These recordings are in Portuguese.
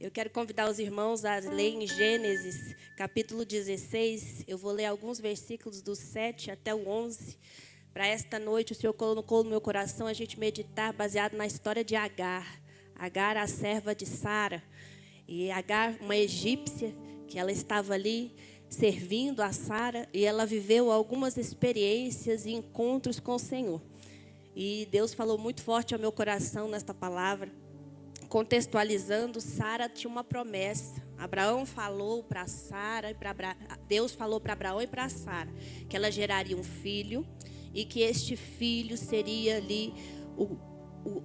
Eu quero convidar os irmãos a ler em Gênesis, capítulo 16. Eu vou ler alguns versículos do 7 até o 11. Para esta noite, o Senhor colocou no meu coração a gente meditar baseado na história de Agar. Agar, a serva de Sara. E Agar, uma egípcia, que ela estava ali servindo a Sara. E ela viveu algumas experiências e encontros com o Senhor. E Deus falou muito forte ao meu coração nesta palavra. Contextualizando, Sara tinha uma promessa. Abraão falou para Sara, Deus falou para Abraão e para Sara que ela geraria um filho e que este filho seria ali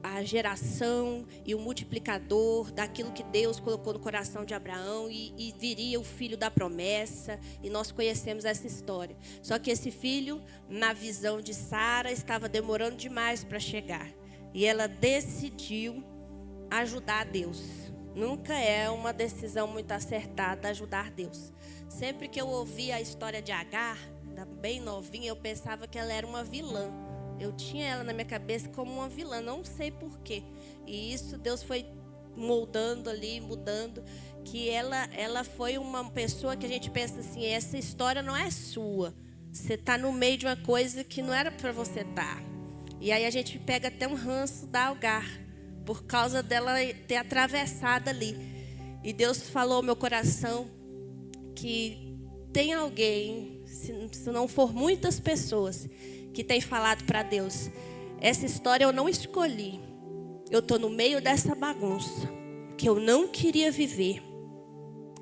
a geração e o multiplicador daquilo que Deus colocou no coração de Abraão e viria o filho da promessa. E nós conhecemos essa história. Só que esse filho, na visão de Sara, estava demorando demais para chegar. E ela decidiu ajudar Deus. Nunca é uma decisão muito acertada ajudar Deus. Sempre que eu ouvia a história de Agar, bem novinha, eu pensava que ela era uma vilã. Eu tinha ela na minha cabeça como uma vilã, não sei porquê. E isso Deus foi moldando ali, mudando, que ela foi uma pessoa que a gente pensa assim, essa história não é sua. Você está no meio de uma coisa que não era para você estar. E aí a gente pega até um ranço da Agar, por causa dela ter atravessado ali. E Deus falou ao meu coração que tem alguém, se não for muitas pessoas, que tem falado para Deus: essa história eu não escolhi. Eu estou no meio dessa bagunça, que eu não queria viver.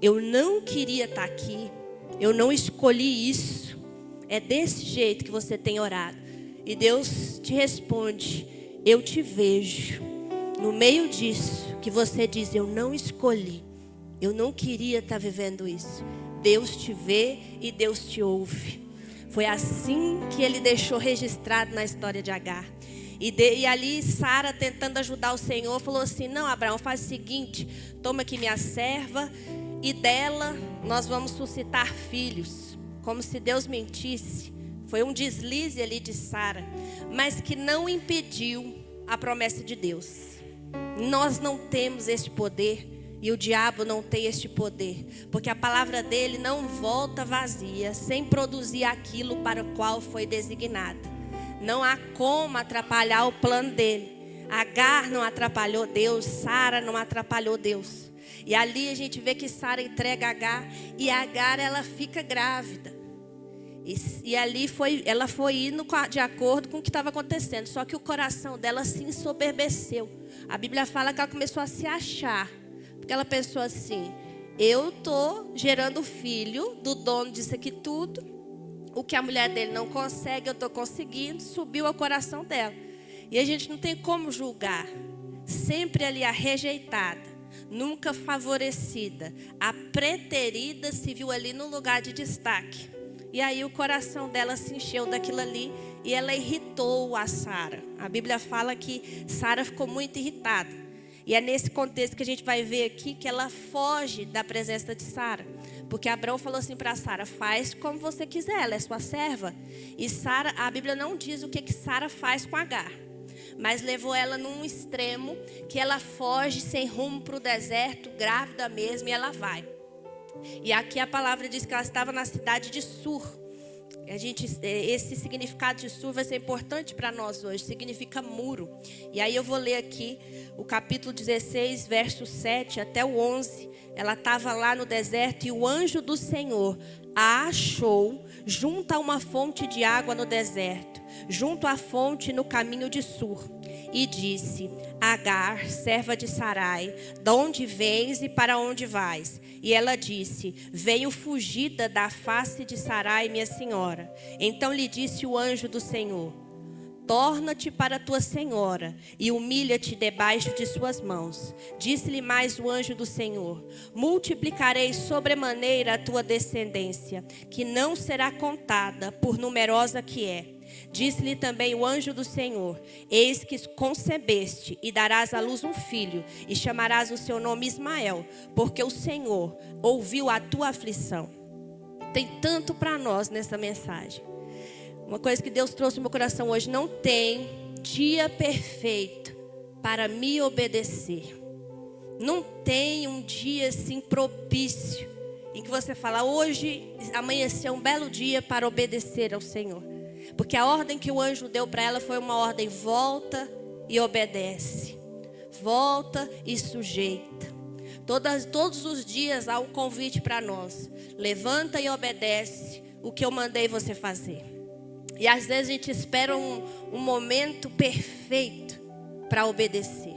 Eu não queria estar aqui. Eu não escolhi isso. É desse jeito que você tem orado. E Deus te responde: eu te vejo. No meio disso, que você diz, eu não escolhi, eu não queria estar vivendo isso. Deus te vê e Deus te ouve. Foi assim que ele deixou registrado na história de Agar. E ali Sara, tentando ajudar o Senhor, falou assim: não, Abraão, faz o seguinte, toma aqui minha serva e dela nós vamos suscitar filhos. Como se Deus mentisse. Foi um deslize ali de Sara, mas que não impediu a promessa de Deus. Nós não temos este poder e o diabo não tem este poder, porque a palavra dele não volta vazia, sem produzir aquilo para o qual foi designada. Não há como atrapalhar o plano dele. Agar não atrapalhou Deus, Sara não atrapalhou Deus. E ali a gente vê que Sara entrega Agar e Agar ela fica grávida. E ali ela foi indo de acordo com o que estava acontecendo. Só que o coração dela se ensoberbeceu. A Bíblia fala que ela começou a se achar. Porque ela pensou assim: eu estou gerando filho do dono disso aqui tudo. O que a mulher dele não consegue, eu estou conseguindo. Subiu ao coração dela. E a gente não tem como julgar. Sempre ali a rejeitada, nunca favorecida, a preterida se viu ali no lugar de destaque. E aí o coração dela se encheu daquilo ali e ela irritou a Sara. A Bíblia fala que Sara ficou muito irritada. E é nesse contexto que a gente vai ver aqui que ela foge da presença de Sara. Porque Abraão falou assim para Sara: faz como você quiser, ela é sua serva. E Sara, a Bíblia não diz o que Sara faz com Agar. Mas levou ela num extremo que ela foge sem rumo para o deserto, grávida mesmo, e ela vai. E aqui a palavra diz que ela estava na cidade de Sur. Esse significado de Sur vai ser importante para nós hoje. Significa muro. E aí eu vou ler aqui o capítulo 16, verso 7 até o 11. Ela estava lá no deserto e o anjo do Senhor a achou junto a uma fonte de água no deserto, junto à fonte no caminho de Sur. E disse: Agar, serva de Sarai, de onde vens e para onde vais? E ela disse: venho fugida da face de Sarai, minha senhora. Então lhe disse o anjo do Senhor: torna-te para tua senhora e humilha-te debaixo de suas mãos. Disse-lhe mais o anjo do Senhor: multiplicarei sobremaneira a tua descendência, que não será contada, por numerosa que é. Disse-lhe também o anjo do Senhor: eis que concebeste e darás à luz um filho, e chamarás o seu nome Ismael, porque o Senhor ouviu a tua aflição. Tem tanto para nós nessa mensagem. Uma coisa que Deus trouxe no meu coração hoje: não tem dia perfeito para me obedecer. Não tem um dia assim propício em que você fala, hoje amanheceu um belo dia para obedecer ao Senhor. Porque a ordem que o anjo deu para ela foi uma ordem: volta e obedece. Volta e sujeita. Todos os dias há um convite para nós. Levanta e obedece o que eu mandei você fazer. E às vezes a gente espera um momento perfeito para obedecer.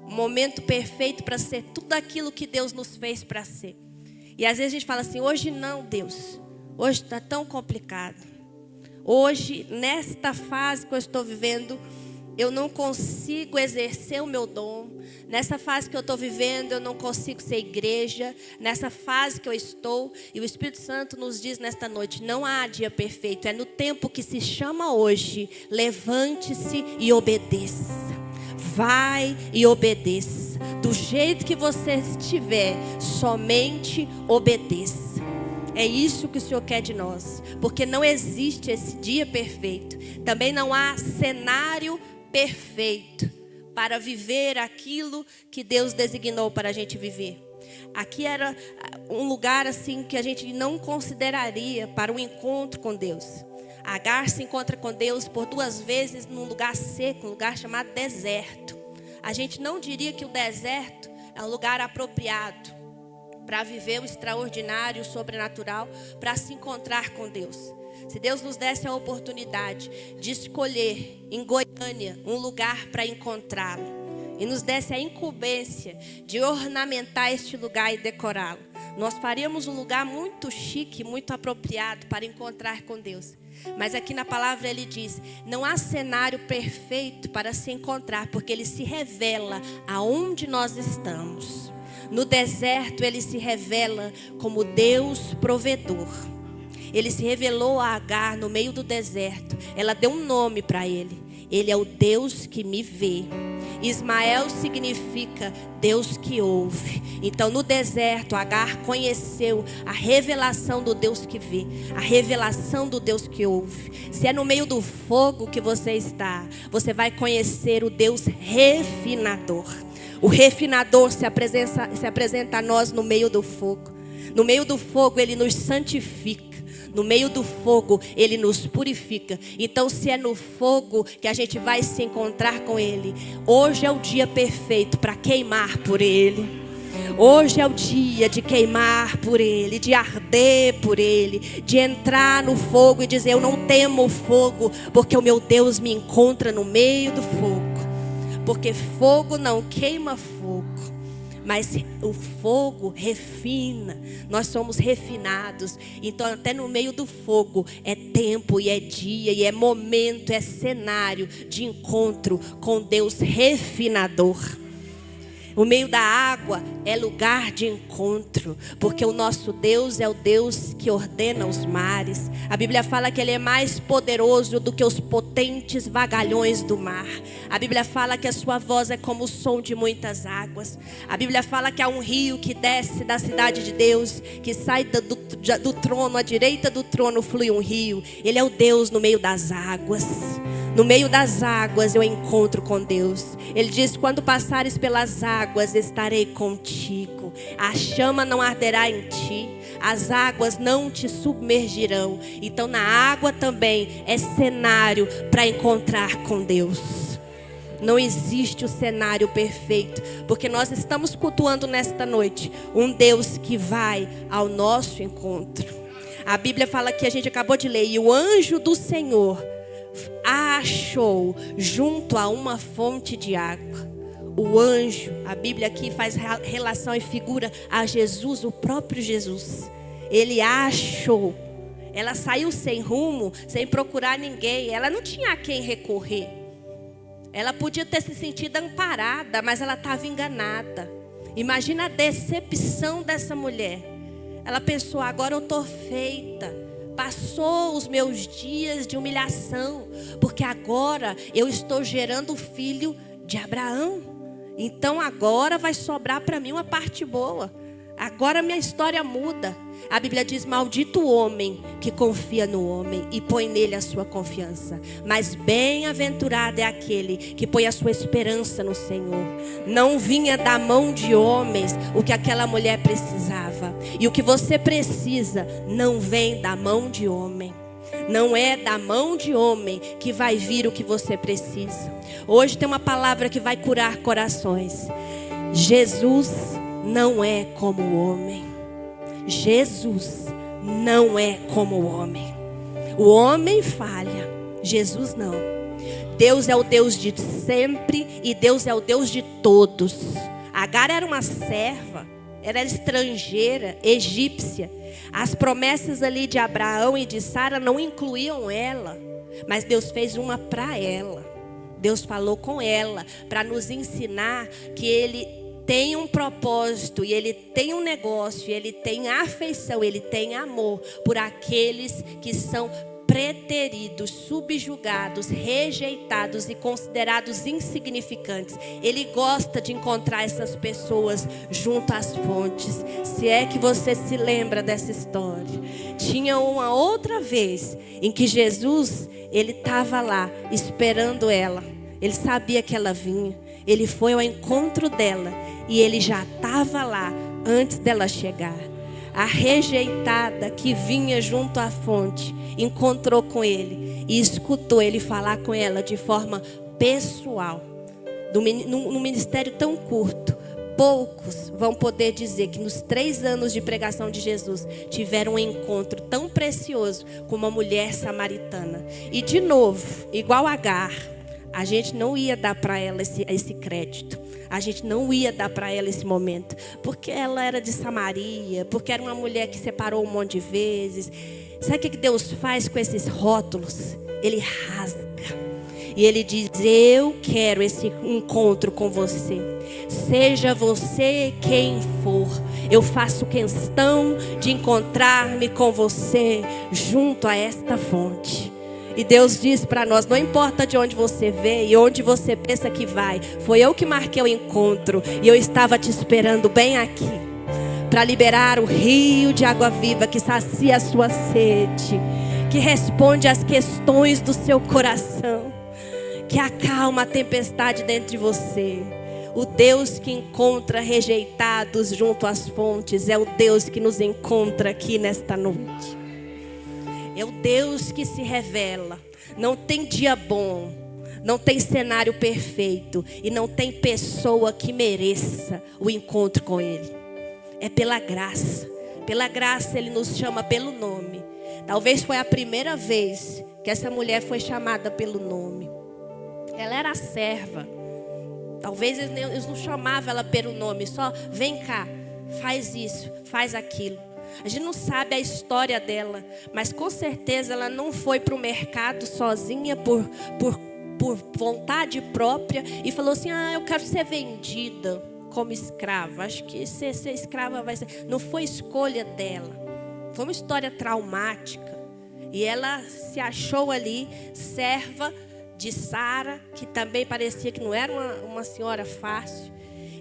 Um momento perfeito para ser tudo aquilo que Deus nos fez para ser. E às vezes a gente fala assim, hoje não, Deus. Hoje está tão complicado. Hoje, nesta fase que eu estou vivendo, eu não consigo exercer o meu dom. Nessa fase que eu estou vivendo, eu não consigo ser igreja. Nessa fase que eu estou. E o Espírito Santo nos diz nesta noite, não há dia perfeito. É no tempo que se chama hoje. Levante-se e obedeça. Vai e obedeça. Do jeito que você estiver, somente obedeça. É isso que o Senhor quer de nós. Porque não existe esse dia perfeito. Também não há cenário perfeito para viver aquilo que Deus designou para a gente viver. Aqui era um lugar assim que a gente não consideraria para um encontro com Deus. Agar se encontra com Deus por 2 vezes num lugar seco, um lugar chamado deserto. A gente não diria que o deserto é um lugar apropriado para viver o extraordinário, o sobrenatural, para se encontrar com Deus. Se Deus nos desse a oportunidade de escolher em Goiânia um lugar para encontrá-lo, e nos desse a incumbência de ornamentar este lugar e decorá-lo, nós faríamos um lugar muito chique, muito apropriado para encontrar com Deus. Mas aqui na palavra ele diz, não há cenário perfeito para se encontrar, porque ele se revela aonde nós estamos. No deserto ele se revela como Deus provedor. Ele se revelou a Agar no meio do deserto. Ela deu um nome para ele. Ele é o Deus que me vê. Ismael significa Deus que ouve. Então no deserto Agar conheceu a revelação do Deus que vê, a revelação do Deus que ouve. Se é no meio do fogo que você está, você vai conhecer o Deus refinador. O refinador se apresenta a nós no meio do fogo. No meio do fogo ele nos santifica. No meio do fogo ele nos purifica. Então se é no fogo que a gente vai se encontrar com ele, hoje é o dia perfeito para queimar por ele. Hoje é o dia de queimar por ele, de arder por ele, de entrar no fogo e dizer, eu não temo o fogo, porque o meu Deus me encontra no meio do fogo. Porque fogo não queima fogo, mas o fogo refina. Nós somos refinados. Então até no meio do fogo é tempo e é dia e é momento, é cenário de encontro com Deus refinador. O meio da água é lugar de encontro, porque o nosso Deus é o Deus que ordena os mares. A Bíblia fala que Ele é mais poderoso do que os potentes vagalhões do mar. A Bíblia fala que a sua voz é como o som de muitas águas. A Bíblia fala que há um rio que desce da cidade de Deus, que sai do trono, à direita do trono flui um rio. Ele é o Deus no meio das águas. No meio das águas eu encontro com Deus. Ele diz, quando passares pelas águas estarei contigo. A chama não arderá em ti. As águas não te submergirão. Então na água também é cenário para encontrar com Deus. Não existe o cenário perfeito, porque nós estamos cultuando nesta noite um Deus que vai ao nosso encontro. A Bíblia fala que a gente acabou de ler, e o anjo do Senhor a achou junto a uma fonte de água. O anjo, a Bíblia aqui faz relação e figura a Jesus, o próprio Jesus. Ele a achou. Ela saiu sem rumo, sem procurar ninguém. Ela não tinha a quem recorrer. Ela podia ter se sentido amparada, mas ela estava enganada. Imagina a decepção dessa mulher. Ela pensou, agora eu estou feita. Passou os meus dias de humilhação, porque agora eu estou gerando o filho de Abraão. Então agora vai sobrar para mim uma parte boa. Agora minha história muda. A Bíblia diz: maldito o homem que confia no homem e põe nele a sua confiança. Mas bem-aventurado é aquele que põe a sua esperança no Senhor. Não vinha da mão de homens o que aquela mulher precisava. E o que você precisa não vem da mão de homem. Não é da mão de homem que vai vir o que você precisa. Hoje tem uma palavra que vai curar corações. Jesus não é como o homem. Jesus não é como o homem. O homem falha, Jesus não. Deus é o Deus de sempre e Deus é o Deus de todos. Agar era uma serva, era estrangeira, egípcia. As promessas ali de Abraão e de Sara não incluíam ela, mas Deus fez uma para ela. Deus falou com ela para nos ensinar que Ele tem um propósito, e Ele tem um negócio, e Ele tem afeição, Ele tem amor por aqueles que são preteridos, subjugados, rejeitados e considerados insignificantes. Ele gosta de encontrar essas pessoas junto às fontes. Se é que você se lembra dessa história. Tinha uma outra vez em que Jesus, Ele estava lá esperando ela. Ele sabia que ela vinha. Ele foi ao encontro dela e Ele já estava lá antes dela chegar. A rejeitada que vinha junto à fonte encontrou com Ele e escutou Ele falar com ela de forma pessoal. Num ministério tão curto, poucos vão poder dizer que nos 3 anos de pregação de Jesus tiveram um encontro tão precioso com uma mulher samaritana. E de novo, igual a Agar, a gente não ia dar para ela esse crédito. A gente não ia dar para ela esse momento. Porque ela era de Samaria. Porque era uma mulher que separou um monte de vezes. Sabe o que Deus faz com esses rótulos? Ele rasga. E Ele diz: eu quero esse encontro com você. Seja você quem for, eu faço questão de encontrar-me com você junto a esta fonte. E Deus diz para nós: não importa de onde você veio e onde você pensa que vai, foi eu que marquei o encontro e eu estava te esperando bem aqui para liberar o rio de água viva que sacia a sua sede, que responde às questões do seu coração, que acalma a tempestade dentro de você. O Deus que encontra rejeitados junto às fontes é o Deus que nos encontra aqui nesta noite. É o Deus que se revela. Não tem dia bom, não tem cenário perfeito e não tem pessoa que mereça o encontro com Ele. É pela graça. Pela graça Ele nos chama pelo nome. Talvez foi a primeira vez que essa mulher foi chamada pelo nome. Ela era serva. Talvez eles não chamavam ela pelo nome, só vem cá, faz isso, faz aquilo. A gente não sabe a história dela, mas com certeza ela não foi para o mercado sozinha por vontade própria e falou assim: eu quero ser vendida como escrava. Acho que ser escrava vai ser. Não foi escolha dela, foi uma história traumática. E ela se achou ali serva de Sara, que também parecia que não era uma senhora fácil.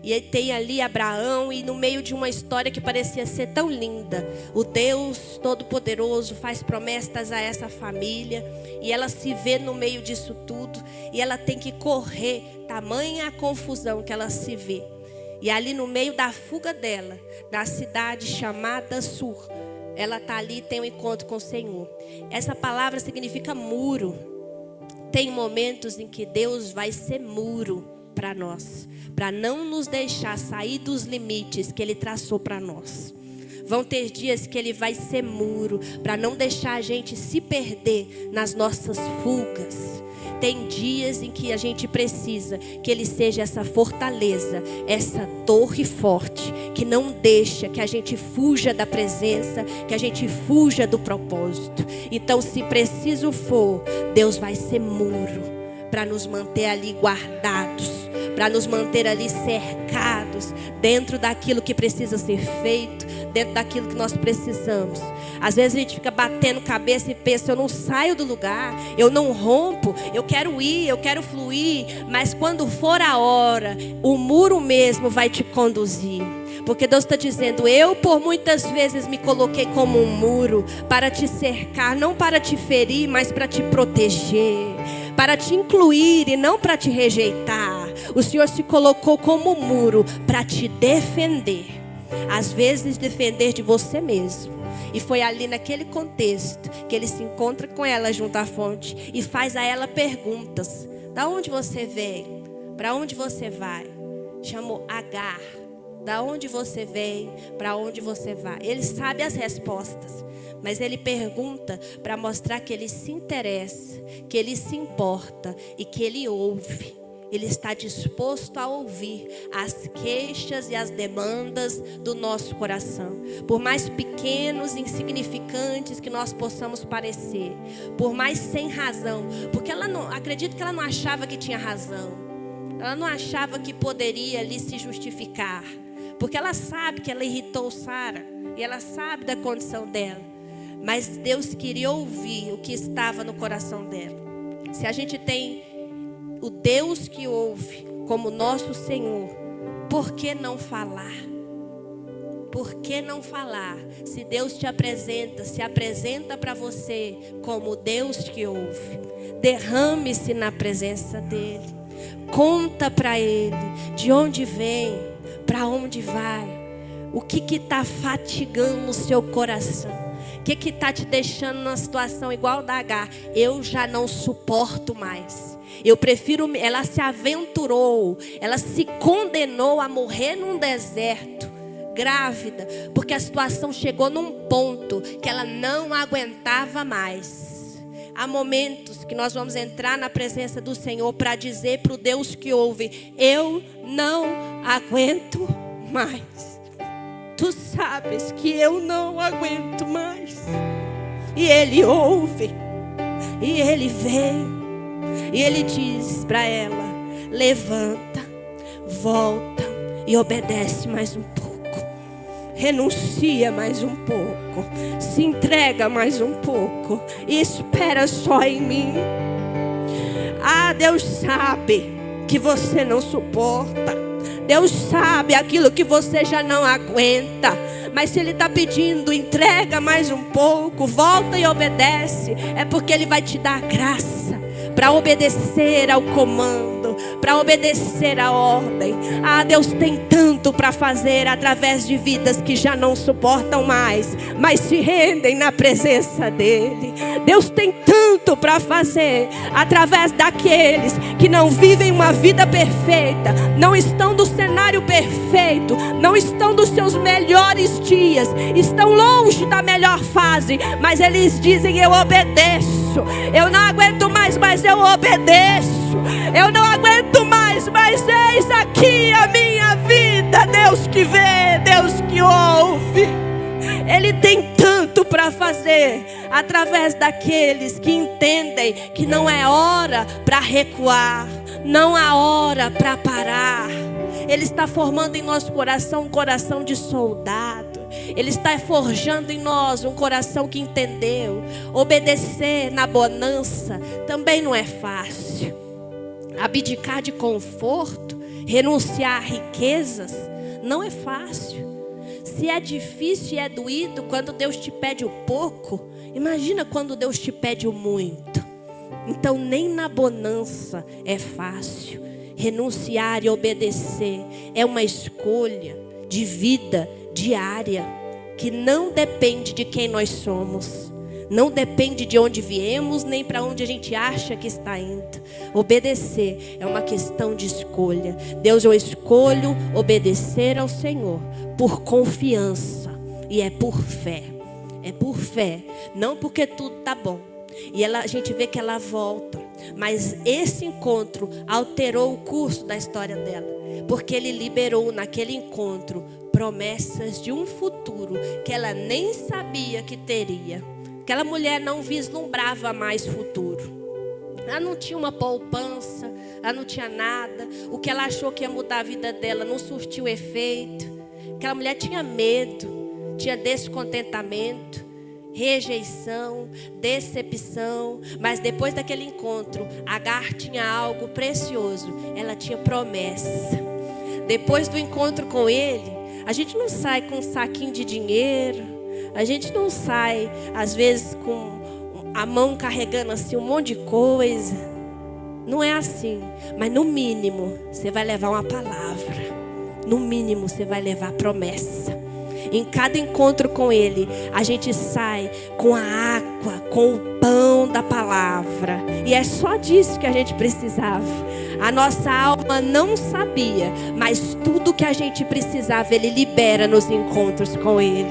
E aí tem ali Abraão, e no meio de uma história que parecia ser tão linda, o Deus Todo-Poderoso faz promessas a essa família, e ela se vê no meio disso tudo, e ela tem que correr, tamanha a confusão que ela se vê. E ali no meio da fuga dela, da cidade chamada Sur, ela está ali e tem um encontro com o Senhor. Essa palavra significa muro. Tem momentos em que Deus vai ser muro para nós, para não nos deixar sair dos limites que Ele traçou para nós. Vão ter dias que Ele vai ser muro, para não deixar a gente se perder nas nossas fugas. Tem dias em que a gente precisa que Ele seja essa fortaleza, essa torre forte, que não deixa que a gente fuja da presença, que a gente fuja do propósito. Então, se preciso for, Deus vai ser muro para nos manter ali guardados, para nos manter ali cercados, dentro daquilo que precisa ser feito, dentro daquilo que nós precisamos. Às vezes a gente fica batendo cabeça e pensa: eu não saio do lugar, eu não rompo, eu quero ir, eu quero fluir, mas quando for a hora, o muro mesmo vai te conduzir. Porque Deus está dizendo: eu por muitas vezes me coloquei como um muro para te cercar, não para te ferir, mas para te proteger, para te incluir e não para te rejeitar. O Senhor se colocou como um muro para te defender, às vezes defender de você mesmo. E foi ali naquele contexto que ele se encontra com ela junto à fonte e faz a ela perguntas: da onde você vem? Para onde você vai? Chamou Agar. Da onde você vem? Para onde você vai? Ele sabe as respostas, mas ele pergunta para mostrar que ele se interessa, que ele se importa e que ele ouve. Ele está disposto a ouvir as queixas e as demandas do nosso coração. Por mais pequenos e insignificantes que nós possamos parecer, por mais sem razão, porque acredito que ela não achava que tinha razão. Ela não achava que poderia ali se justificar, porque ela sabe que ela irritou Sara e ela sabe da condição dela. Mas Deus queria ouvir o que estava no coração dela. Se a gente tem o Deus que ouve como nosso Senhor, por que não falar? Por que não falar? Se Deus te apresenta, se apresenta para você como Deus que ouve. Derrame-se na presença dEle. Conta para Ele de onde vem, para onde vai. O que está fatigando o seu coração? O que está te deixando numa situação igual da Agar? Eu já não suporto mais. Eu prefiro. Ela se aventurou, ela se condenou a morrer num deserto, grávida, porque a situação chegou num ponto que ela não aguentava mais. Há momentos que nós vamos entrar na presença do Senhor para dizer para o Deus que ouve: eu não aguento mais. Tu sabes que eu não aguento mais. E Ele ouve, e Ele vem. E Ele diz para ela: levanta, volta e obedece mais um pouco. Renuncia mais um pouco. Se entrega mais um pouco. E espera só em mim. Ah, Deus sabe que você não suporta. Deus sabe aquilo que você já não aguenta. Mas se Ele está pedindo, entrega mais um pouco, volta e obedece, é porque Ele vai te dar graça para obedecer ao comando, para obedecer à ordem. Ah, Deus tem tanto para fazer através de vidas que já não suportam mais, mas se rendem na presença dEle. Deus tem tanto para fazer através daqueles que não vivem uma vida perfeita, não estão no cenário perfeito, não estão nos seus melhores dias, estão longe da melhor fase, mas eles dizem: eu obedeço. Eu não aguento mais, mas eu obedeço. Eu não aguento mais, mas eis aqui a minha vida. Deus que vê, Deus que ouve. Ele tem tanto para fazer através daqueles que entendem que não é hora para recuar, não há hora para parar. Ele está formando em nosso coração um coração de soldado. Ele está forjando em nós um coração que entendeu. Obedecer na bonança também não é fácil. Abdicar de conforto, renunciar a riquezas, não é fácil. Se é difícil e é doído quando Deus te pede o pouco, imagina quando Deus te pede o muito. Então nem na bonança é fácil. Renunciar e obedecer é uma escolha de vida diária, que não depende de quem nós somos, não depende de onde viemos, nem para onde a gente acha que está indo. Obedecer é uma questão de escolha. Deus, eu escolho obedecer ao Senhor por confiança, e é por fé. É por fé, não porque tudo está bom. E a gente vê que ela volta, mas esse encontro alterou o curso da história dela, porque ele liberou naquele encontro promessas de um futuro que ela nem sabia que teria. Aquela mulher não vislumbrava mais futuro. Ela não tinha uma poupança, ela não tinha nada. O que ela achou que ia mudar a vida dela não surtiu efeito. Aquela mulher tinha medo, tinha descontentamento, rejeição, decepção. Mas depois daquele encontro, Agar tinha algo precioso. Ela tinha promessa. Depois do encontro com ele, A gente não sai com um saquinho de dinheiro. A gente não sai, às vezes, com a mão carregando assim um monte de coisa. Não é assim. Mas no mínimo, você vai levar uma palavra. No mínimo, você vai levar promessa. Em cada encontro com Ele, a gente sai com a água, com o pão da palavra. E é só disso que a gente precisava. A nossa alma não sabia, mas tudo que a gente precisava, Ele libera nos encontros com Ele.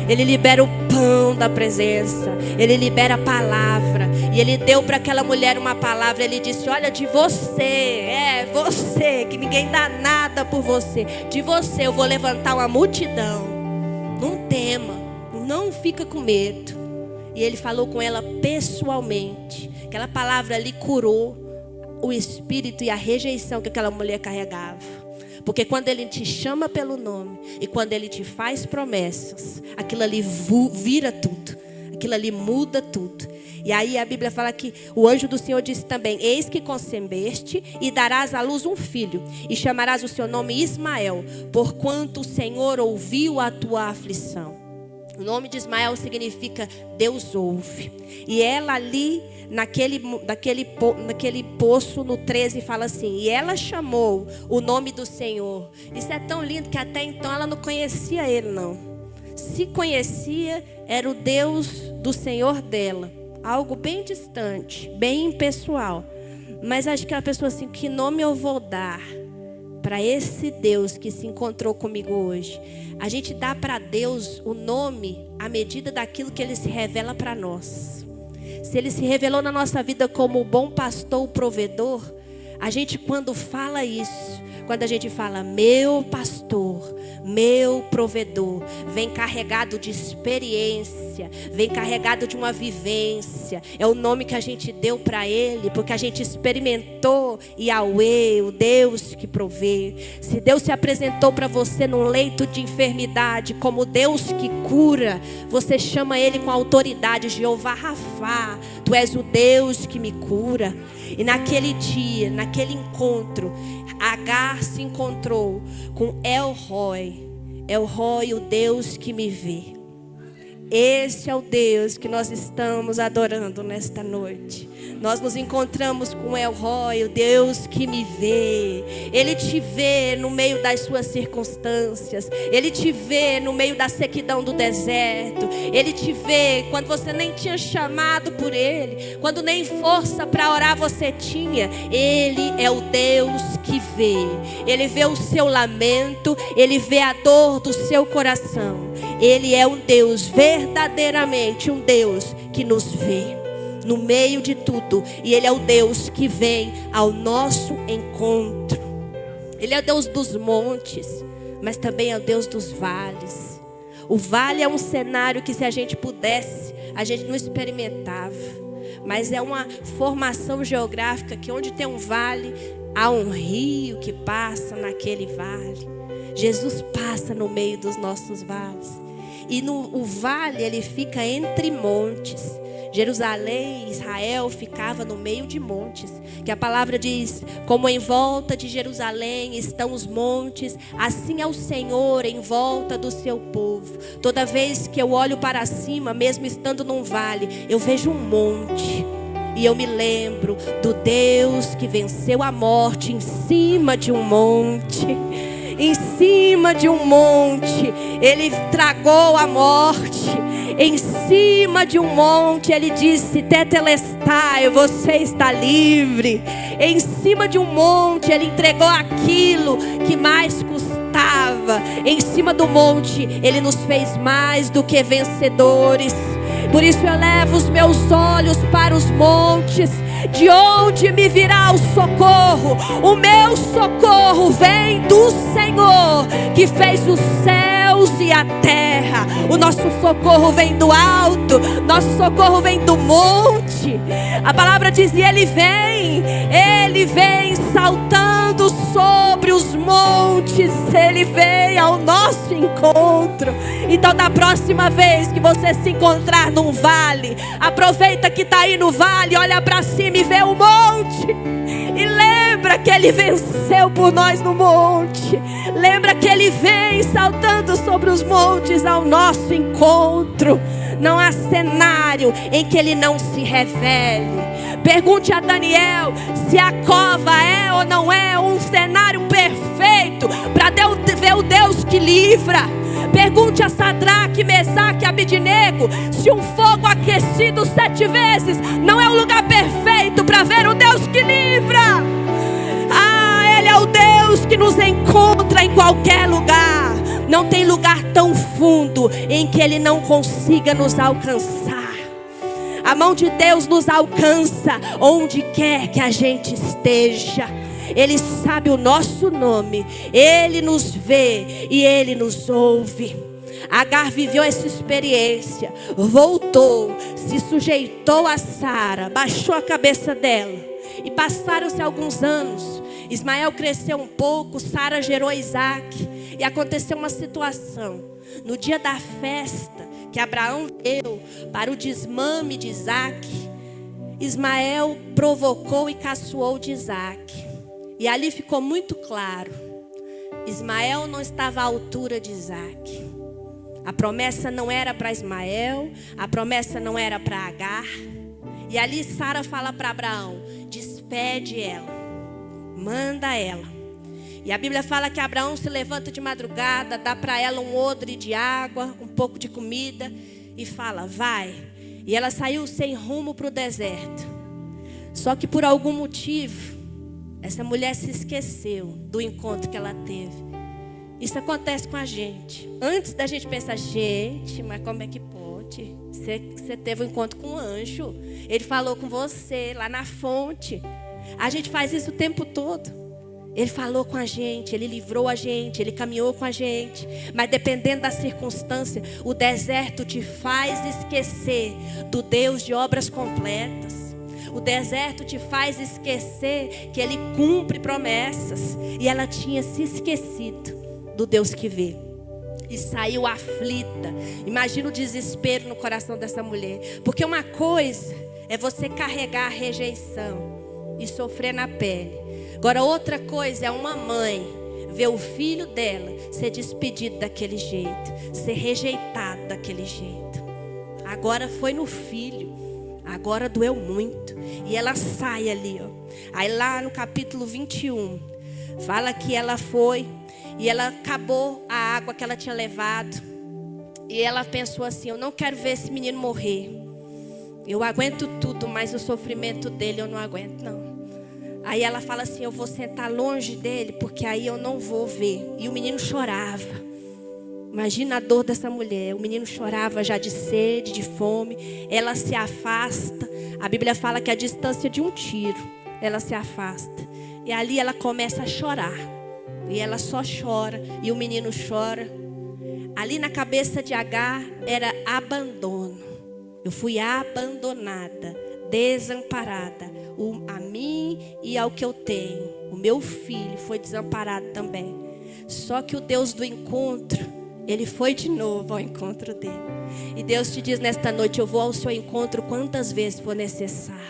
Ele libera o pão da presença. Ele libera a palavra. E Ele deu para aquela mulher uma palavra. Ele disse: olha, de você, você, que ninguém dá nada por você. De você eu vou levantar uma multidão. Não tema, não fica com medo. E Ele falou com ela pessoalmente. Aquela palavra ali curou o espírito e a rejeição que aquela mulher carregava. Porque quando Ele te chama pelo nome e quando Ele te faz promessas, aquilo ali vira tudo. Aquilo ali muda tudo. E aí a Bíblia fala que o anjo do Senhor disse também: eis que concebeste e darás à luz um filho, e chamarás o seu nome Ismael, porquanto o Senhor ouviu a tua aflição. O nome de Ismael significa Deus ouve. E ela ali, naquele poço, no 13, fala assim: e ela chamou o nome do Senhor. Isso é tão lindo que até então ela não conhecia ele, não. Se conhecia, era o Deus do Senhor dela. Algo bem distante, bem impessoal. Mas acho que a pessoa assim: que nome eu vou dar para esse Deus que se encontrou comigo hoje? A gente dá para Deus o nome à medida daquilo que Ele se revela para nós. Se Ele se revelou na nossa vida como o bom pastor, o provedor, a gente, quando fala isso, quando a gente fala meu pastor, meu provedor, vem carregado de experiência, vem carregado de uma vivência. É o nome que a gente deu para Ele, porque a gente experimentou Yahweh, o Deus que provê. Se Deus se apresentou para você num leito de enfermidade como Deus que cura, você chama Ele com autoridade: Jeová Rafá, Tu és o Deus que me cura. E naquele dia, naquele encontro, Agar se encontrou com El Roi. El Roi, o Deus que me vê. Esse é o Deus que nós estamos adorando nesta noite. Nós nos encontramos com El Roi, o Deus que me vê. Ele te vê no meio das suas circunstâncias. Ele te vê no meio da sequidão do deserto. Ele te vê quando você nem tinha chamado por Ele, quando nem força para orar você tinha. Ele é o Deus que vê. Ele vê o seu lamento. Ele vê a dor do seu coração. Ele é um Deus, verdadeiramente um Deus que nos vê no meio de tudo. E Ele é o Deus que vem ao nosso encontro. Ele é o Deus dos montes, mas também é o Deus dos vales. O vale é um cenário que, se a gente pudesse, a gente não experimentava. Mas é uma formação geográfica que onde tem um vale, há um rio que passa naquele vale. Jesus passa no meio dos nossos vales. E o vale, ele fica entre montes. Jerusalém, Israel, ficava no meio de montes. Que a palavra diz: como em volta de Jerusalém estão os montes, assim é o Senhor em volta do seu povo. Toda vez que eu olho para cima, mesmo estando num vale, eu vejo um monte. E eu me lembro do Deus que venceu a morte em cima de um monte. Em cima de um monte, Ele tragou a morte. Em cima de um monte, Ele disse: Tetelestai, você está livre. Em cima de um monte, Ele entregou aquilo que mais custava. Em cima do monte, Ele nos fez mais do que vencedores. Por isso eu levo os meus olhos para os montes. De onde me virá o socorro? O meu socorro vem do Senhor, que fez os céus e a terra. O nosso socorro vem do alto. Nosso socorro vem do monte. A palavra diz: e Ele vem saltando sobre os montes. Ele vem ao nosso encontro. Então, da próxima vez que você se encontrar num vale, aproveita que está aí no vale, olha para cima e vê o monte. E lembra Lembra que Ele venceu por nós no monte. Lembra que Ele vem saltando sobre os montes ao nosso encontro. Não há cenário em que Ele não se revele. Pergunte a Daniel se a cova é ou não é um cenário perfeito para ver o Deus que livra. Pergunte a Sadraque, Mesaque e Abednego se um fogo aquecido 7 vezes não é um lugar perfeito para ver o Deus que livra. Ele é o Deus que nos encontra em qualquer lugar. Não tem lugar tão fundo em que Ele não consiga nos alcançar. A mão de Deus nos alcança onde quer que a gente esteja. Ele sabe o nosso nome, Ele nos vê e Ele nos ouve. Agar viveu essa experiência, voltou, se sujeitou a Sara, baixou a cabeça dela. E passaram-se alguns anos. Ismael cresceu um pouco, Sara gerou Isaac. E aconteceu uma situação. No dia da festa que Abraão deu para o desmame de Isaac, Ismael provocou e caçoou de Isaac. E ali ficou muito claro: Ismael não estava à altura de Isaac. A promessa não era para Ismael, a promessa não era para Agar. E ali Sara fala para Abraão: despede ela, manda ela. E a Bíblia fala que Abraão se levanta de madrugada, dá para ela um odre de água, um pouco de comida e fala: vai. E ela saiu sem rumo para o deserto. Só que por algum motivo essa mulher se esqueceu do encontro que ela teve. Isso acontece com a gente. Antes da gente pensar: gente, mas como é que pode? Você teve um encontro com um anjo. Ele falou com você lá na fonte. A gente faz isso o tempo todo. Ele falou com a gente, Ele livrou a gente, Ele caminhou com a gente. Mas dependendo da circunstância, o deserto te faz esquecer do Deus de obras completas. O deserto te faz esquecer que Ele cumpre promessas. E ela tinha se esquecido do Deus que vê. E saiu aflita. Imagina o desespero no coração dessa mulher. Porque uma coisa é você carregar a rejeição e sofrer na pele. Agora outra coisa é uma mãe ver o filho dela ser despedido daquele jeito, ser rejeitado daquele jeito. Agora foi no filho. Agora doeu muito. E ela sai ali, ó. Aí lá no capítulo 21, fala que ela foi e ela acabou a água que ela tinha levado. E ela pensou assim: eu não quero ver esse menino morrer. Eu aguento tudo, mas o sofrimento dele eu não aguento não. Aí ela fala assim: eu vou sentar longe dele, porque aí eu não vou ver. E o menino chorava. Imagina a dor dessa mulher. O menino chorava já de sede, de fome. Ela se afasta. A Bíblia fala que a distância de um tiro, ela se afasta. E ali ela começa a chorar. E ela só chora. E o menino chora. Ali na cabeça de Agar era abandono. Eu fui abandonada, desamparada. A mim e ao que eu tenho. O meu filho foi desamparado também. Só que o Deus do encontro, Ele foi de novo ao encontro dele. E Deus te diz nesta noite: eu vou ao seu encontro quantas vezes for necessário.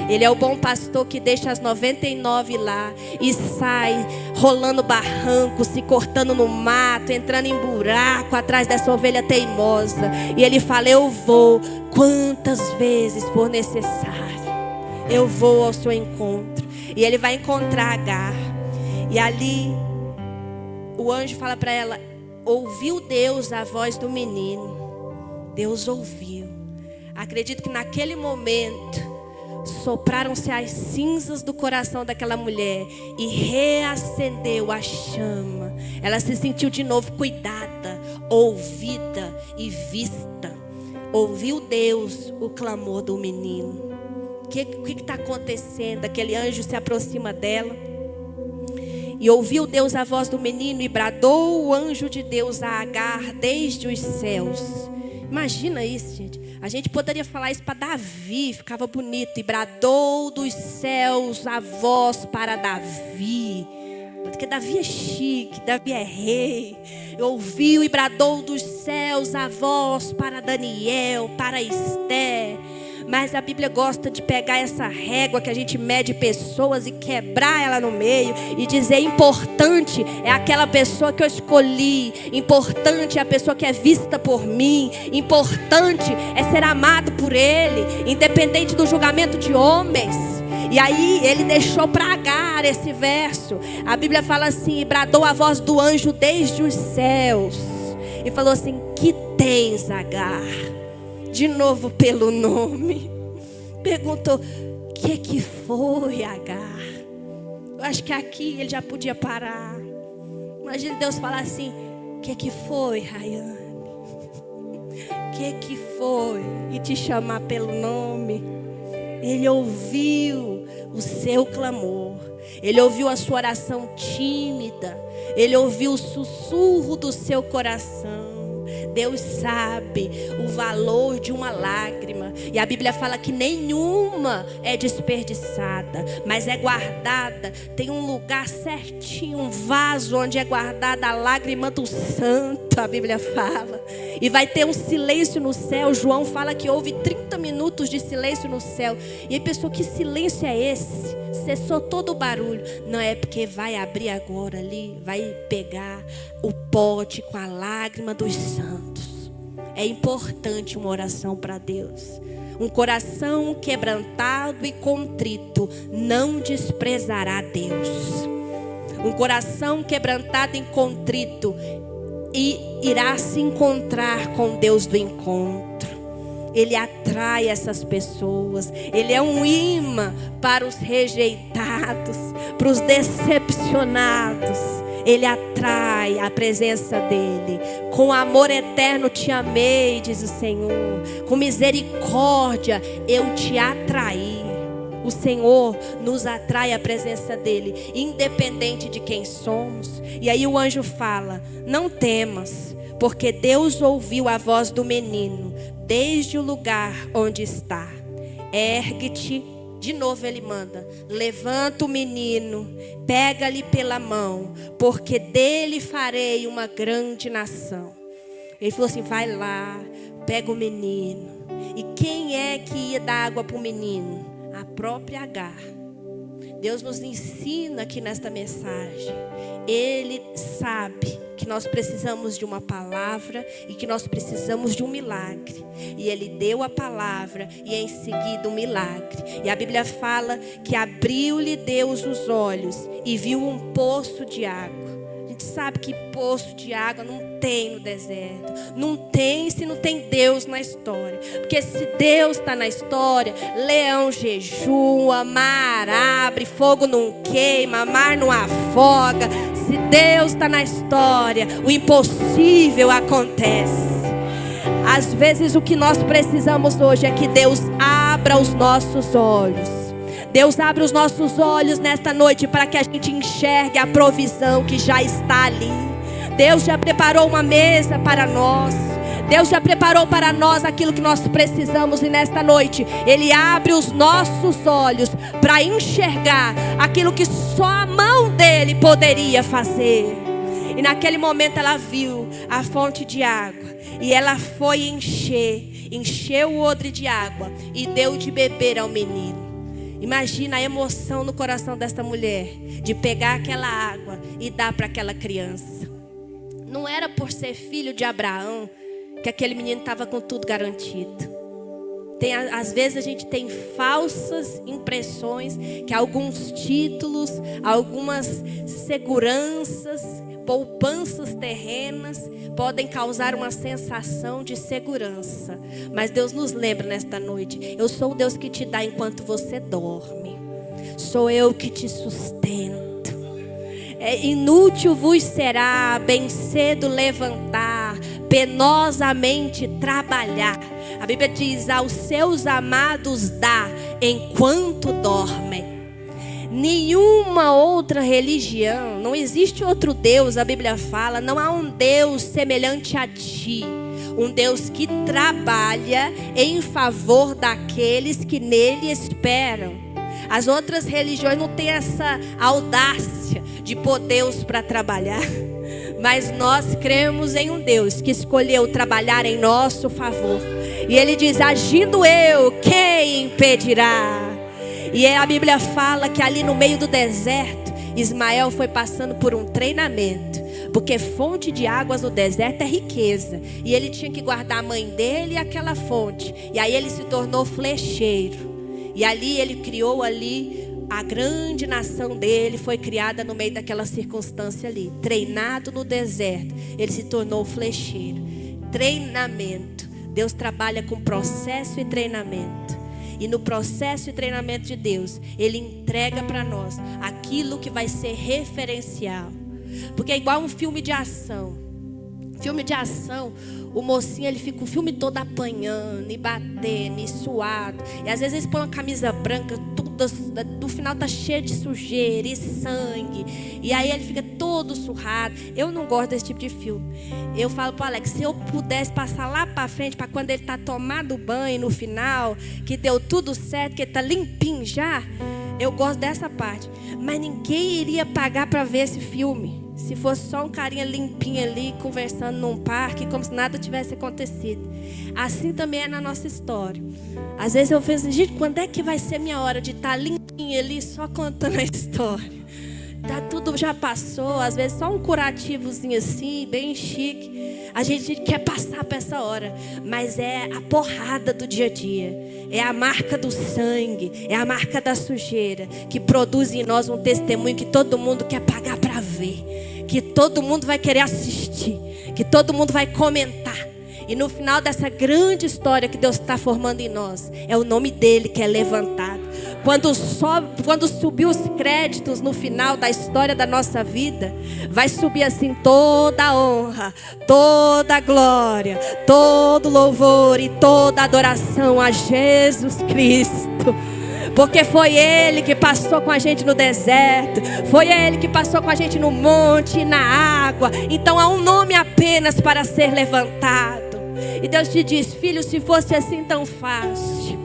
Ele é o bom pastor que deixa as 99 lá e sai rolando barranco, se cortando no mato, entrando em buraco atrás dessa ovelha teimosa. E Ele fala: eu vou quantas vezes for necessário. Eu vou ao seu encontro. E ele vai encontrar Agar. E ali o anjo fala para ela: ouviu Deus a voz do menino? Deus ouviu. Acredito que naquele momento sopraram-se as cinzas do coração daquela mulher e reacendeu a chama. Ela se sentiu de novo cuidada, ouvida e vista. Ouviu Deus o clamor do menino. O que está acontecendo? Aquele anjo se aproxima dela. E ouviu Deus a voz do menino e bradou o anjo de Deus a Agar desde os céus. Imagina isso, gente. A gente poderia falar isso para Davi, ficava bonito. E bradou dos céus a voz para Davi. Porque Davi é chique, Davi é rei. Ouviu e bradou dos céus a voz para Daniel, para Esther. Mas a Bíblia gosta de pegar essa régua que a gente mede pessoas e quebrar ela no meio e dizer: importante é aquela pessoa que eu escolhi, importante é a pessoa que é vista por mim, importante é ser amado por Ele, independente do julgamento de homens. E aí ele deixou para Agar esse verso. A Bíblia fala assim: e bradou a voz do anjo desde os céus e falou assim: que tens, Agar? De novo pelo nome. Perguntou: que foi, Agar? Eu acho que aqui ele já podia parar. Imagina Deus falar assim: que foi, Rayane? Que foi? E te chamar pelo nome. Ele ouviu o seu clamor. Ele ouviu a sua oração tímida. Ele ouviu o sussurro do seu coração. Deus sabe o valor de uma lágrima. E a Bíblia fala que nenhuma é desperdiçada, mas é guardada. Tem um lugar certinho, um vaso onde é guardada a lágrima do santo, a Bíblia fala. E vai ter um silêncio no céu. João fala que houve 30 minutos de silêncio no céu. E aí pensou: que silêncio é esse? Cessou todo o barulho. Não, é porque vai abrir agora ali, vai pegar o pote com a lágrima dos santos. É importante uma oração para Deus. Um coração quebrantado e contrito não desprezará Deus. Um coração quebrantado e contrito e irá se encontrar com Deus do encontro. Ele atrai essas pessoas. Ele é um imã para os rejeitados, para os decepcionados. Ele atrai a presença dele. Com amor eterno te amei, diz o Senhor. Com misericórdia eu te atraí. O Senhor nos atrai a presença dele, independente de quem somos. E aí o anjo fala: não temas, porque Deus ouviu a voz do menino desde o lugar onde está. Ergue-te. De novo ele manda: levanta o menino, pega-lhe pela mão, porque dele farei uma grande nação. Ele falou assim: vai lá, pega o menino. E quem é que ia dar água para o menino? A própria Agar. Deus nos ensina aqui nesta mensagem. Ele sabe que nós precisamos de uma palavra e que nós precisamos de um milagre. E Ele deu a palavra e em seguida um milagre. E a Bíblia fala que abriu-lhe Deus os olhos e viu um poço de água. A gente sabe que poço de água não tem no deserto. Não tem se não tem Deus na história. Porque se Deus está na história, leão jejua, mar abre, fogo não queima, mar não afoga. Se Deus está na história, o impossível acontece. Às vezes o que nós precisamos hoje é que Deus abra os nossos olhos. Deus abre os nossos olhos nesta noite para que a gente enxergue a provisão que já está ali. Deus já preparou uma mesa para nós. Deus já preparou para nós aquilo que nós precisamos. E nesta noite Ele abre os nossos olhos para enxergar aquilo que só a mão dEle poderia fazer. E naquele momento ela viu a fonte de água. E ela foi encheu o odre de água e deu de beber ao menino. Imagina a emoção no coração desta mulher de pegar aquela água e dar para aquela criança. Não era por ser filho de Abraão que aquele menino estava com tudo garantido. Às vezes a gente tem falsas impressões que alguns títulos, algumas seguranças, poupanças terrenas podem causar uma sensação de segurança. Mas Deus nos lembra nesta noite: eu sou o Deus que te dá enquanto você dorme. Sou eu que te sustento. Inútil vos será bem cedo levantar, penosamente trabalhar. A Bíblia diz: aos seus amados dá enquanto dormem. Nenhuma outra religião, não existe outro Deus, a Bíblia fala, não há um Deus semelhante a ti. Um Deus que trabalha em favor daqueles que nele esperam. As outras religiões não têm essa audácia de pôr Deus para trabalhar. Mas nós cremos em um Deus que escolheu trabalhar em nosso favor. E Ele diz: agindo eu, quem impedirá? E a Bíblia fala que ali no meio do deserto, Ismael foi passando por um treinamento. Porque fonte de águas no deserto é riqueza. E ele tinha que guardar a mãe dele e aquela fonte. E aí ele se tornou flecheiro. E ali ele criou ali a grande nação dele. Foi criada no meio daquela circunstância ali. Treinado no deserto, ele se tornou flecheiro. Treinamento. Deus trabalha com processo e treinamento. E no processo e treinamento de Deus, Ele entrega para nós aquilo que vai ser referencial. Porque é igual um filme de ação. Filme de ação, o mocinho ele fica o filme todo apanhando, e batendo, e suado. E às vezes eles põem uma camisa branca, tudo no final tá cheio de sujeira e sangue. E aí ele fica todo surrado. Eu não gosto desse tipo de filme. Eu falo para o Alex, se eu pudesse passar lá para frente, para quando ele tá tomado banho no final, que deu tudo certo, que ele tá limpinho já, eu gosto dessa parte. Mas ninguém iria pagar para ver esse filme se fosse só um carinha limpinho ali, conversando num parque, como se nada tivesse acontecido. Assim também é na nossa história. Às vezes eu penso, gente, quando é que vai ser minha hora de estar limpinha ali, só contando a história? Tá, tudo já passou, às vezes só um curativozinho assim, bem chique. A gente quer passar para essa hora, mas é a porrada do dia a dia. É a marca do sangue, é a marca da sujeira que produz em nós um testemunho que todo mundo quer pagar para ver, que todo mundo vai querer assistir, que todo mundo vai comentar. E no final dessa grande história que Deus está formando em nós, é o nome dele que é levantado. Quando subir os créditos no final da história da nossa vida, vai subir assim toda a honra, toda a glória, todo louvor e toda adoração a Jesus Cristo. Porque foi Ele que passou com a gente no deserto, foi Ele que passou com a gente no monte e na água. Então há um nome apenas para ser levantado. E Deus te diz: filho, se fosse assim tão fácil,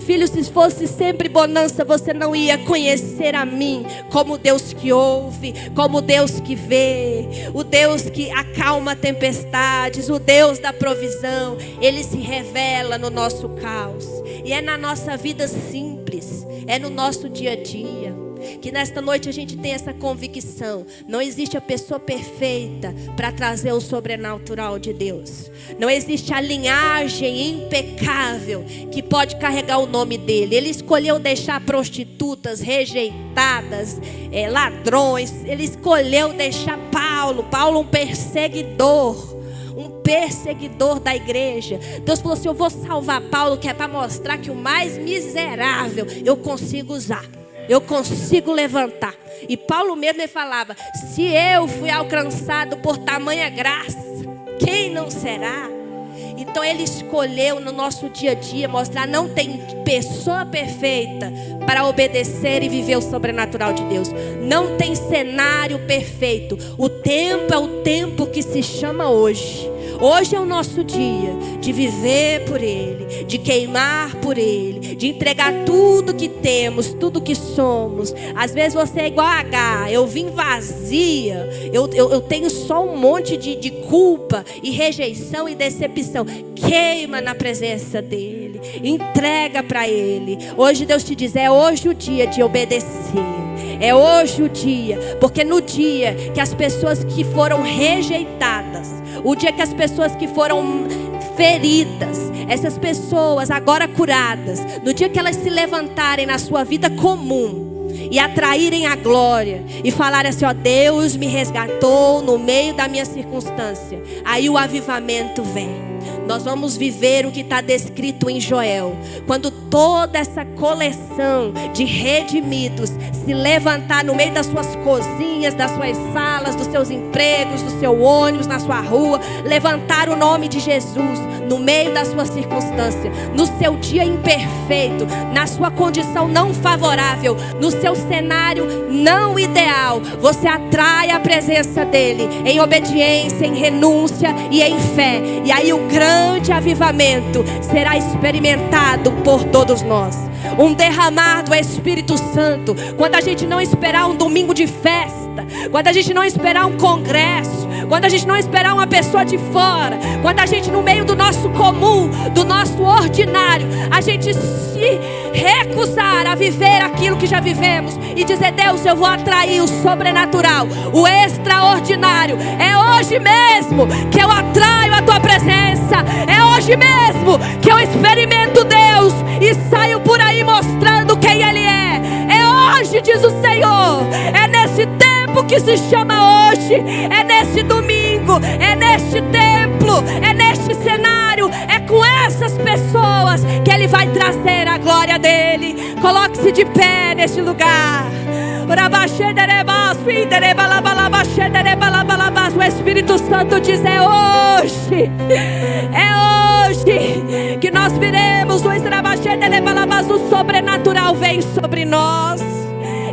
filho, se fosse sempre bonança, você não ia conhecer a mim como Deus que ouve, como Deus que vê, o Deus que acalma tempestades, o Deus da provisão. Ele se revela no nosso caos. E é na nossa vida simples, é no nosso dia a dia, que nesta noite a gente tem essa convicção. Não existe a pessoa perfeita para trazer o sobrenatural de Deus. Não existe a linhagem impecável que pode carregar o nome dele. Ele escolheu deixar prostitutas, rejeitadas, ladrões. Ele escolheu deixar Paulo um perseguidor da igreja. Deus falou assim: eu vou salvar Paulo, que é para mostrar que o mais miserável eu consigo usar, eu consigo levantar. E Paulo mesmo falava: se eu fui alcançado por tamanha graça, quem não será? Então ele escolheu no nosso dia a dia mostrar: não tem pessoa perfeita para obedecer e viver o sobrenatural de Deus. Não tem cenário perfeito. O tempo é o tempo que se chama hoje. Hoje é o nosso dia de viver por Ele, de queimar por Ele, de entregar tudo que temos, tudo que somos. Às vezes você é igual a H, eu vim vazia, eu tenho só um monte de culpa e rejeição e decepção. Queima na presença dEle, entrega para Ele. Hoje Deus te diz: é hoje o dia de obedecer. É hoje o dia, porque no dia que as pessoas que foram rejeitadas, o dia que as pessoas que foram feridas, essas pessoas agora curadas, no dia que elas se levantarem na sua vida comum e atraírem a glória e falarem assim: ó, Deus me resgatou no meio da minha circunstância, aí o avivamento vem. Nós vamos viver o que está descrito em Joel. Quando toda essa coleção de redimidos se levantar no meio das suas cozinhas, das suas salas, dos seus empregos, do seu ônibus, na sua rua, levantar o nome de Jesus no meio da sua circunstância, no seu dia imperfeito, na sua condição não favorável, no seu cenário não ideal, você atrai a presença dele em obediência, em renúncia e em fé. E aí o grande avivamento será experimentado por todos nós. Um derramar do Espírito Santo. Quando a gente não esperar um domingo de festa, quando a gente não esperar um congresso, quando a gente não esperar uma pessoa de fora, quando a gente no meio do nosso comum, do nosso ordinário, a gente se recusar a viver aquilo que já vivemos e dizer: Deus, eu vou atrair o sobrenatural, o extraordinário. É hoje mesmo que eu atraio a tua presença. É hoje mesmo que eu experimento Deus e saio por aí mostrando quem Ele é. É hoje, diz o Senhor. É nesse tempo que se chama hoje. É nesse domingo. É neste templo. É neste cenário. É com essas pessoas que Ele vai trazer a glória dEle. Coloque-se de pé neste lugar. O Espírito Santo diz: é hoje. É hoje que nós viremos. O sobrenatural vem sobre nós.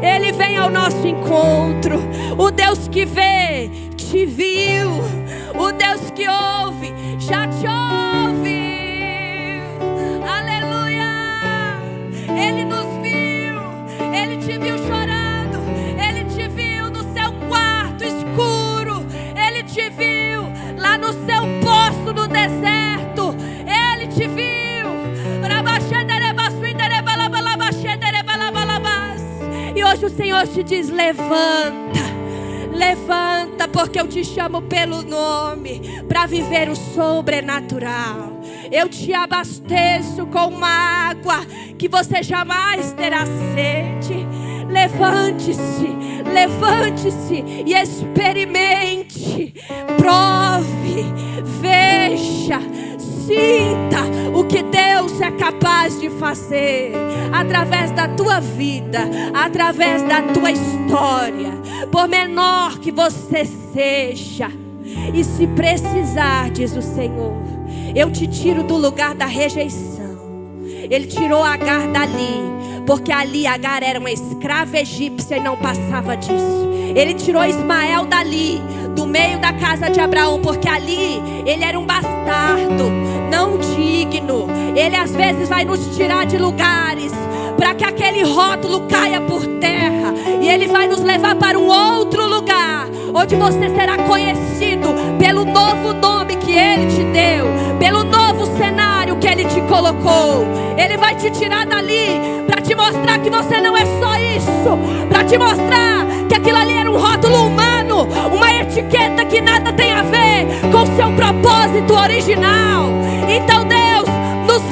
Ele vem ao nosso encontro. O Deus que vê, te viu. O Deus que ouve, já te ouve. Aleluia. Ele nos viu. Ele te viu chorando. Ele te viu no seu quarto escuro. Ele te viu lá no seu poço no deserto. Ele te viu. E hoje o Senhor te diz: levanta, levanta, porque eu te chamo pelo nome para viver o sobrenatural. Eu te abasteço com uma água que você jamais terá sede. Levante-se, levante-se e experimente, prove, veja, sinta o que Deus é capaz de fazer através da tua vida, através da tua história, por menor que você seja. E se precisar, diz o Senhor, eu te tiro do lugar da rejeição. Ele tirou Agar dali, porque ali Agar era uma escrava egípcia e não passava disso. Ele tirou Ismael dali, do meio da casa de Abraão, porque ali ele era um bastardo, não digno. Ele às vezes vai nos tirar de lugares para que aquele rótulo caia por terra, e Ele vai nos levar para um outro lugar, onde você será conhecido pelo novo nome que Ele te deu, pelo novo cenário que Ele te colocou. Ele vai te tirar dali para te mostrar que você não é só isso, para te mostrar que aquilo ali era um rótulo humano, uma etiqueta que nada tem a ver com o seu propósito original. Então Deus nos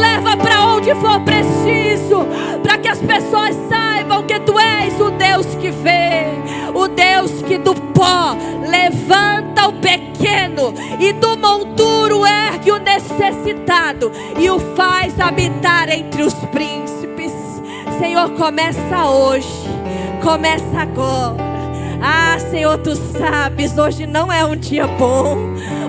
leva para onde for preciso, para que as pessoas saibam que Tu és o Deus que vê, o Deus que do pó levanta o pequeno e do monturo ergue o necessitado e o faz habitar entre os príncipes. Senhor, começa hoje, começa agora. Ah, Senhor, Tu sabes, hoje não é um dia bom,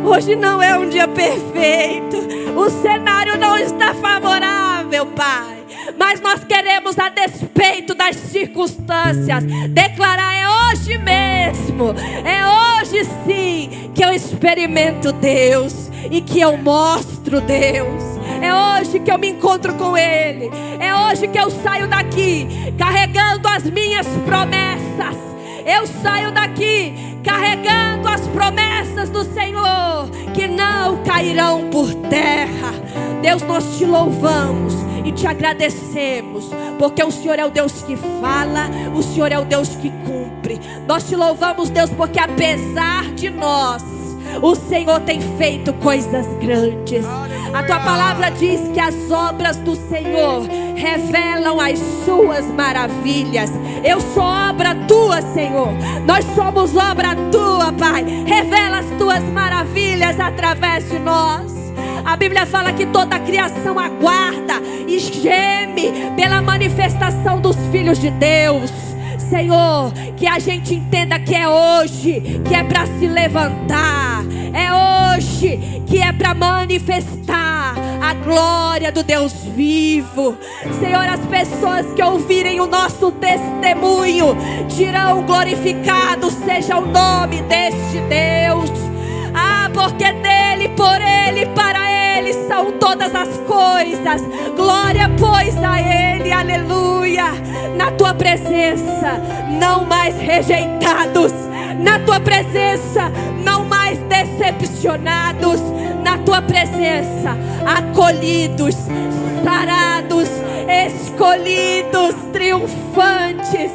hoje não é um dia perfeito, o cenário não está favorável, Pai. Mas nós queremos, a despeito das circunstâncias, declarar: é hoje mesmo, é hoje sim que eu experimento Deus e que eu mostro Deus. É hoje que eu me encontro com Ele. É hoje que eu saio daqui carregando as minhas promessas. Eu saio daqui carregando as promessas do Senhor, que não cairão por terra. Deus, nós te louvamos e te agradecemos, porque o Senhor é o Deus que fala, o Senhor é o Deus que cumpre. Nós te louvamos, Deus, porque apesar de nós, o Senhor tem feito coisas grandes. A tua palavra diz que as obras do Senhor revelam as suas maravilhas. Eu sou obra tua, Senhor. Nós somos obra tua, Pai. Revela as tuas maravilhas através de nós. A Bíblia fala que toda a criação aguarda e geme pela manifestação dos filhos de Deus. Senhor, que a gente entenda que é hoje, que é para se levantar, é hoje que é para manifestar a glória do Deus vivo. Senhor, as pessoas que ouvirem o nosso testemunho dirão: glorificado seja o nome deste Deus. Ah, porque dele, por ele, para ele são todas as coisas. Glória, pois, a ele, aleluia. Na tua presença, não mais rejeitados, na tua presença, não mais decepcionados, na tua presença, acolhidos, sarados, escolhidos, triunfantes.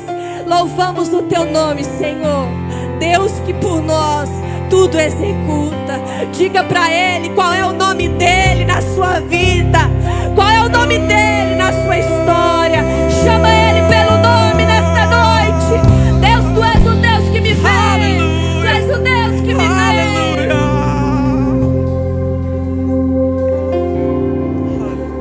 Louvamos o teu nome, Senhor. Deus que por nós tudo executa. Diga para Ele qual é o nome dEle na sua vida, qual é o nome dEle na sua história.